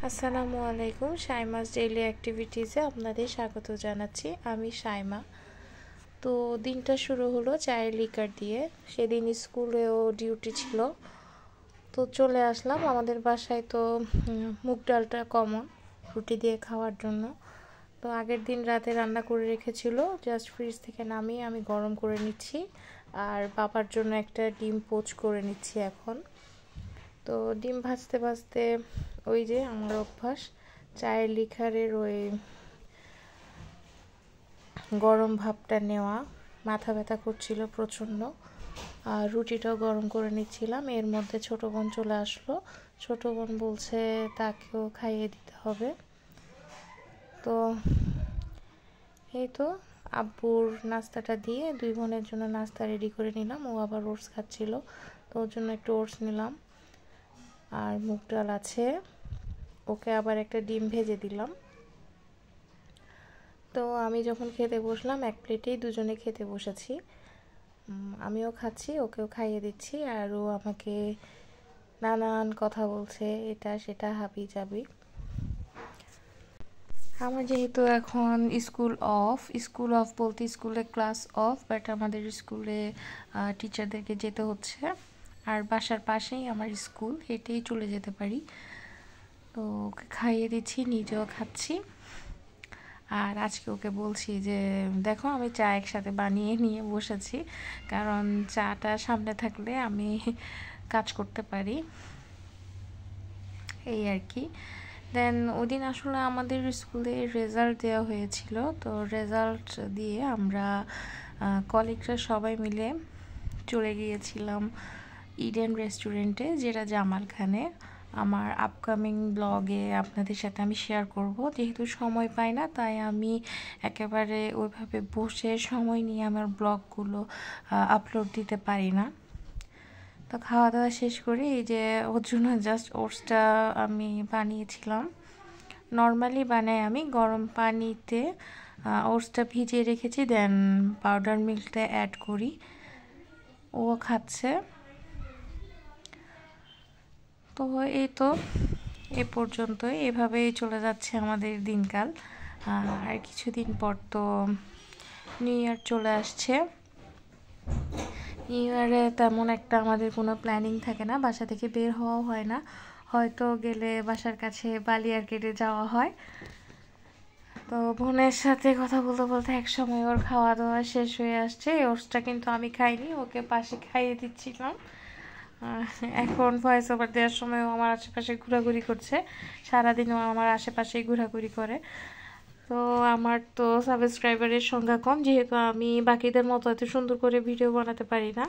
আসসালামু আলাইকুম। শাইমাস ডেইলি অ্যাক্টিভিটিসে আপনাদের স্বাগত জানাচ্ছি। আমি শাইমা। তো দিনটা শুরু হলো চায়ের লিকার দিয়ে। সেদিন স্কুলেও ডিউটি ছিল, তো চলে আসলাম। আমাদের বাসায় তো মুগ ডালটা কমন রুটি দিয়ে খাওয়ার জন্য। তো আগের দিন রাতে রান্না করে রেখেছিল, জাস্ট ফ্রিজ থেকে নামিয়ে আমি গরম করে নিচ্ছি। আর বাবার জন্য একটা ডিম পোচ করে নিচ্ছি এখন। তো ডিম ভাজতে ভাজতে ওই যে আমার অভ্যাস চায়ের লিকারের ওই গরম ভাবটা নেওয়া, মাথা ব্যথা করছিল প্রচণ্ড। আর রুটিটাও গরম করে নিচ্ছিলাম। এর মধ্যে ছোট বোন চলে আসলো। ছোট বোন বলছে তাকেও খাইয়ে দিতে হবে। তো এই তো আব্বুর নাস্তাটা দিয়ে দুই বোনের জন্য নাস্তা রেডি করে নিলাম। ও আবার ওটস খাচ্ছিল, তো ওর জন্য একটু ওটস নিলাম। আর মুগ ডাল আছে, ওকে আবার একটা ডিম ভেজে দিলাম। তো আমি যখন খেতে বসলাম এক প্লেটেই দুজনে খেতে বসেছি। আমিও খাচ্ছি, ওকেও খাইয়ে দিচ্ছি। আর ও আমাকে নানান কথা বলছে, এটা সেটা হাবি যাবি। আমার যেহেতু এখন স্কুল অফ বলতে স্কুলে ক্লাস অফ, বাট আমাদের স্কুলে টিচারদেরকে যেতে হচ্ছে। আর বাসার পাশেই আমার স্কুল, হেঁটেই চলে যেতে পারি। তো ওকে খাইয়ে দিচ্ছি, নিজেও খাচ্ছি। আর আজকে ওকে বলছি যে দেখো আমি চা একসাথে বানিয়ে নিয়ে বসেছি, কারণ চাটা সামনে থাকলে আমি কাজ করতে পারি, এই আর কি। দেন ওদিন আসলে আমাদের স্কুলে রেজাল্ট দেওয়া হয়েছিল। তো রেজাল্ট দিয়ে আমরা কলিগরা সবাই মিলে চলে গিয়েছিলাম ইডেন রেস্টুরেন্টে, যেটা জামালখানে। আমার আপকামিং ব্লগে আপনাদের সাথে আমি শেয়ার করব। যেহেতু সময় পাই না, তাই আমি একেবারে ওইভাবে বসে সময় নিয়ে আমার ব্লগগুলো আপলোড দিতে পারি না। তো খাওয়া দাওয়া শেষ করে এই যে ওর জন্য জাস্ট ওটসটা আমি বানিয়েছিলাম। নর্মালি বানাই আমি গরম পানিতে, ওটসটা ভিজিয়ে রেখেছি, দেন পাউডার মিল্কটা অ্যাড করি। ও খাচ্ছে। তো এই তো এ পর্যন্তই, এভাবেই চলে যাচ্ছে আমাদের দিনকাল। আর কিছুদিন পর তো নিউ ইয়ার চলে আসছে। নিউ ইয়ারে তেমন একটা আমাদের কোনো প্ল্যানিং থাকে না, বাসা থেকে বের হওয়াও হয় না। হয়তো গেলে বাসার কাছে বালিয়ারকেটে যাওয়া হয়। তো বোনের সাথে কথা বলতে বলতে একসময় ওর খাওয়া দাওয়া শেষ হয়ে আসছে। ওটসটা কিন্তু আমি খাইনি, ওকে পাশে খাইয়ে দিচ্ছিলাম। এখন ভয়েস ওভার দেওয়ার সময়ও আমার আশেপাশে ঘোরাঘুরি করছে, সারাদিনও আমার আশেপাশেই ঘোরাঘুরি করে। তো আমার তো সাবস্ক্রাইবারের সংখ্যা কম, যেহেতু আমি বাকিদের মতো এত সুন্দর করে ভিডিও বানাতে পারি না।